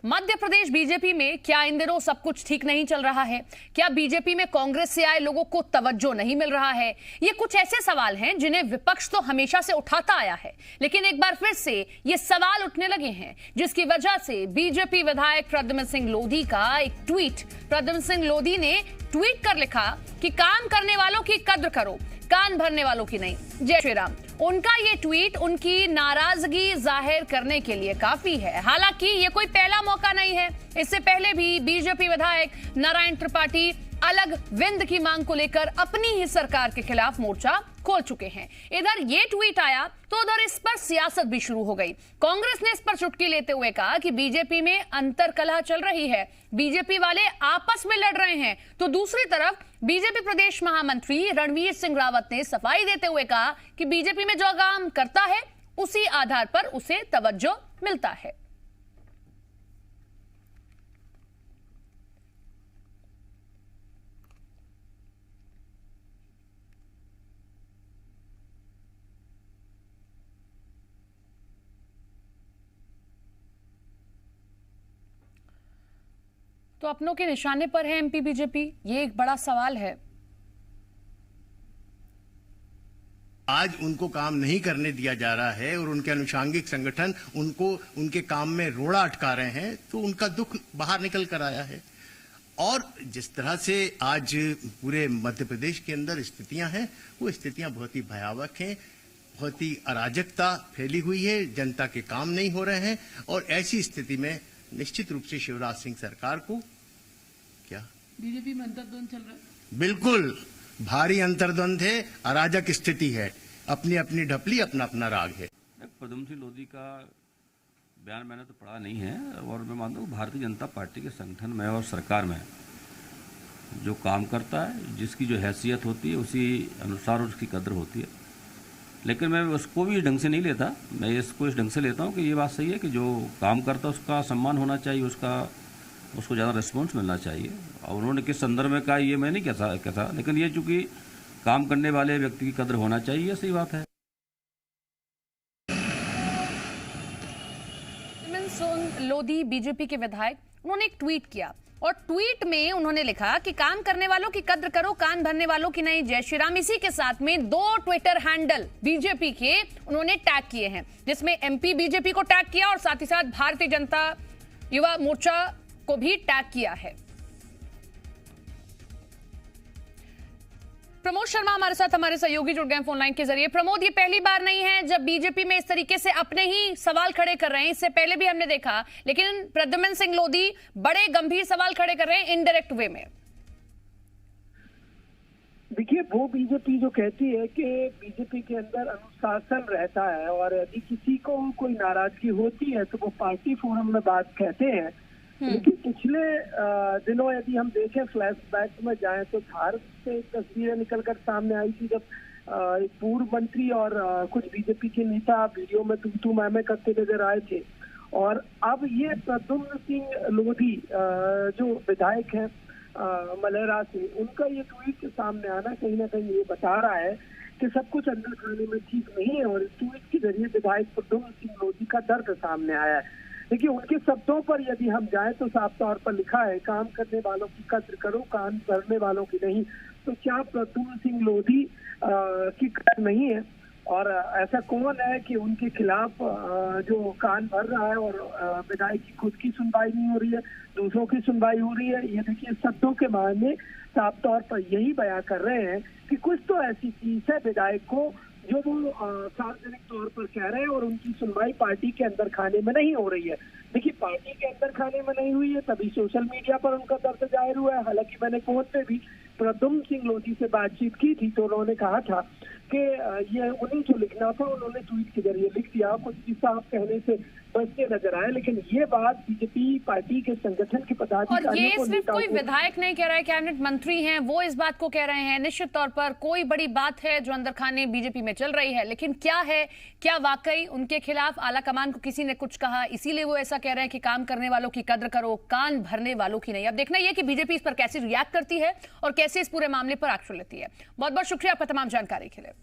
Madhya Pradesh BJP में क्या इन दिनों सब कुछ ठीक नहीं चल रहा है? क्या बीजेपी में कांग्रेस से आए लोगों को तवज्जो नहीं मिल रहा है? ये कुछ ऐसे सवाल हैं जिन्हें विपक्ष तो हमेशा से उठाता आया है, लेकिन एक बार फिर से ये सवाल उठने लगे हैं, जिसकी वजह से बीजेपी विधायक प्रद्युम्न सिंह लोधी का एक ट्वीट, प्रद्युम्न सिंह लोधी ने ट्वीट कर लिखा कि काम करने वालों की कद्र करो, कान भरने वालों की नहीं। जय श्री राम। उनका ये ट्वीट उनकी नाराजगी जाहिर करने के लिए काफी है। हालांकि ये कोई पहला मौका नहीं है, इससे पहले भी बीजेपी विधायक नारायण त्रिपाठी अलग विंद की मांग को लेकर अपनी ही सरकार के खिलाफ मोर्चा खोल चुके हैं। इधर ये ट्वीट आया तो उधर इस पर सियासत भी शुरू हो गई। कांग्रेस ने इस पर चुटकी लेते हुए कहा कि बीजेपी में अंतर्कलह चल रही है, बीजेपी वाले आपस में लड़ रहे हैं। तो दूसरी तरफ बीजेपी प्रदेश महामंत्री रणवीर सिंह रावत ने सफाई देते हुए कहा कि बीजेपी में जो काम करता है उसी आधार पर उसे तवज्जो मिलता है। तो अपनों के निशाने पर है एमपी बीजेपी, ये एक बड़ा सवाल है। आज उनको काम नहीं करने दिया जा रहा है और उनके अनुषांगिक संगठन उनको उनके काम में रोड़ा अटका रहे हैं, तो उनका दुख बाहर निकल कर आया है। और जिस तरह से आज पूरे मध्य प्रदेश के अंदर स्थितियां हैं, वो स्थितियां बहुत ही भयावह हैं, बहुत ही अराजकता फैली हुई है, जनता के काम नहीं हो रहे हैं। और ऐसी स्थिति में निश्चित रूप से शिवराज सिंह सरकार को क्या बीजेपी में अंतर्द्वंद चल रहा है? बिल्कुल भारी अंतर्द्वंद है, अराजक स्थिति है, अपनी अपनी ढपली, अपना अपना राग है। प्रद्युम्न सिंह लोधी का बयान मैंने तो पढ़ा नहीं है, और मैं मानता हूँ भारतीय जनता पार्टी के संगठन में और सरकार में जो काम करता है, जिसकी जो हैसियत होती है उसी अनुसार उसकी कद्र होती है। लेकिन मैं उसको भी ढंग से नहीं लेता, मैं इसको इस ढंग से लेता हूँ कि ये बात सही है कि जो काम करता है उसका सम्मान होना चाहिए, उसको ज़्यादा रिस्पॉन्स मिलना चाहिए। और उन्होंने किस संदर्भ में कहा ये मैं नहीं कहता, लेकिन ये चूँकि काम करने वाले व्यक्ति की कद्र होना चाहिए, सही बात है। लोधी बीजेपी के विधायक, उन्होंने एक ट्वीट किया और ट्वीट में उन्होंने लिखा कि काम करने वालों की कद्र करो, कान भरने वालों की नहीं। जय श्री राम। इसी के साथ में 2 ट्विटर हैंडल बीजेपी के उन्होंने टैग किए हैं, जिसमें एमपी बीजेपी को टैग किया और साथ ही साथ भारतीय जनता युवा मोर्चा को भी टैग किया है। प्रमोद शर्मा हमारे साथ, हमारे सहयोगी जुड़ गए फोन लाइन के जरिए। प्रमोद, ये पहली बार नहीं है जब बीजेपी में इस तरीके से अपने ही सवाल खड़े कर रहे हैं, इससे पहले भी हमने देखा, लेकिन प्रद्युम्न सिंह लोधी बड़े गंभीर सवाल खड़े कर रहे हैं इनडायरेक्ट वे में। देखिए, वो बीजेपी जो कहती है कि बीजेपी के अंदर अनुशासन रहता है और यदि किसी को कोई नाराजगी होती है तो वो पार्टी फोरम में बात कहते हैं। लेकिन पिछले दिनों यदि हम देखें, फ्लैशबैक में जाएं तो भारत से तस्वीरें निकलकर सामने आई थी जब एक पूर्व मंत्री और कुछ बीजेपी के नेता वीडियो में तू मैं करते नजर आए थे। और अब ये प्रद्युम्न सिंह लोधी जो विधायक हैं मलेरा से, उनका ये ट्वीट सामने आना कहीं ना कहीं ये बता रहा है कि सब कुछ अंदर खाने में ठीक नहीं है। और इस ट्वीट के जरिए विधायक प्रद्युम्न सिंह लोधी का दर्द सामने आया है। देखिए, उनके शब्दों पर यदि हम जाएं तो साफ तौर पर लिखा है, काम करने वालों की कद्र करो, कान भरने वालों की नहीं। तो क्या प्रद्युम्न सिंह लोधी की कद्र नहीं है? और ऐसा कौन है कि उनके खिलाफ जो कान भर रहा है और विधायक की खुद की सुनवाई नहीं हो रही है, दूसरों की सुनवाई हो रही है? ये देखिए, शब्दों के मायने साफ तौर पर यही बयां कर रहे हैं कि कुछ तो ऐसी चीज है विधायक को जो वो सार्वजनिक तौर पर कह रहे हैं और उनकी सुनवाई पार्टी के अंदर खाने में नहीं हो रही है। देखिए, पार्टी के अंदर खाने में नहीं हुई है, तभी सोशल मीडिया पर उनका दर्द जाहिर हुआ है। हालांकि मैंने फोन पे भी प्रद्युम्न सिंह लोधी से बातचीत की थी तो उन्होंने कहा था कि ये उन्हीं जो लिखना था उन्होंने ट्वीट के जरिए लिख दिया, कुछ किस्सा आप कहने से बचते नजर आए। लेकिन ये बात बीजेपी पार्टी के संगठन के पदाधिकारियों और ये सिर्फ कोई विधायक नहीं कह रहा है, कैबिनेट मंत्री हैं वो इस बात को कह रहे हैं। निश्चित तौर पर कोई बड़ी बात है जो अंदर खाने बीजेपी में चल रही है, लेकिन क्या है, क्या वाकई उनके खिलाफ आला कमान को किसी ने कुछ कहा, इसीलिए वो ऐसा कह रहे हैं कि काम करने वालों की कद्र करो, कान भरने वालों की नहीं। अब देखना यह कि बीजेपी इस पर कैसे रिएक्ट करती है और कैसे इस पूरे मामले पर एक्शन लेती है। बहुत बहुत शुक्रिया आपका तमाम जानकारी के लिए।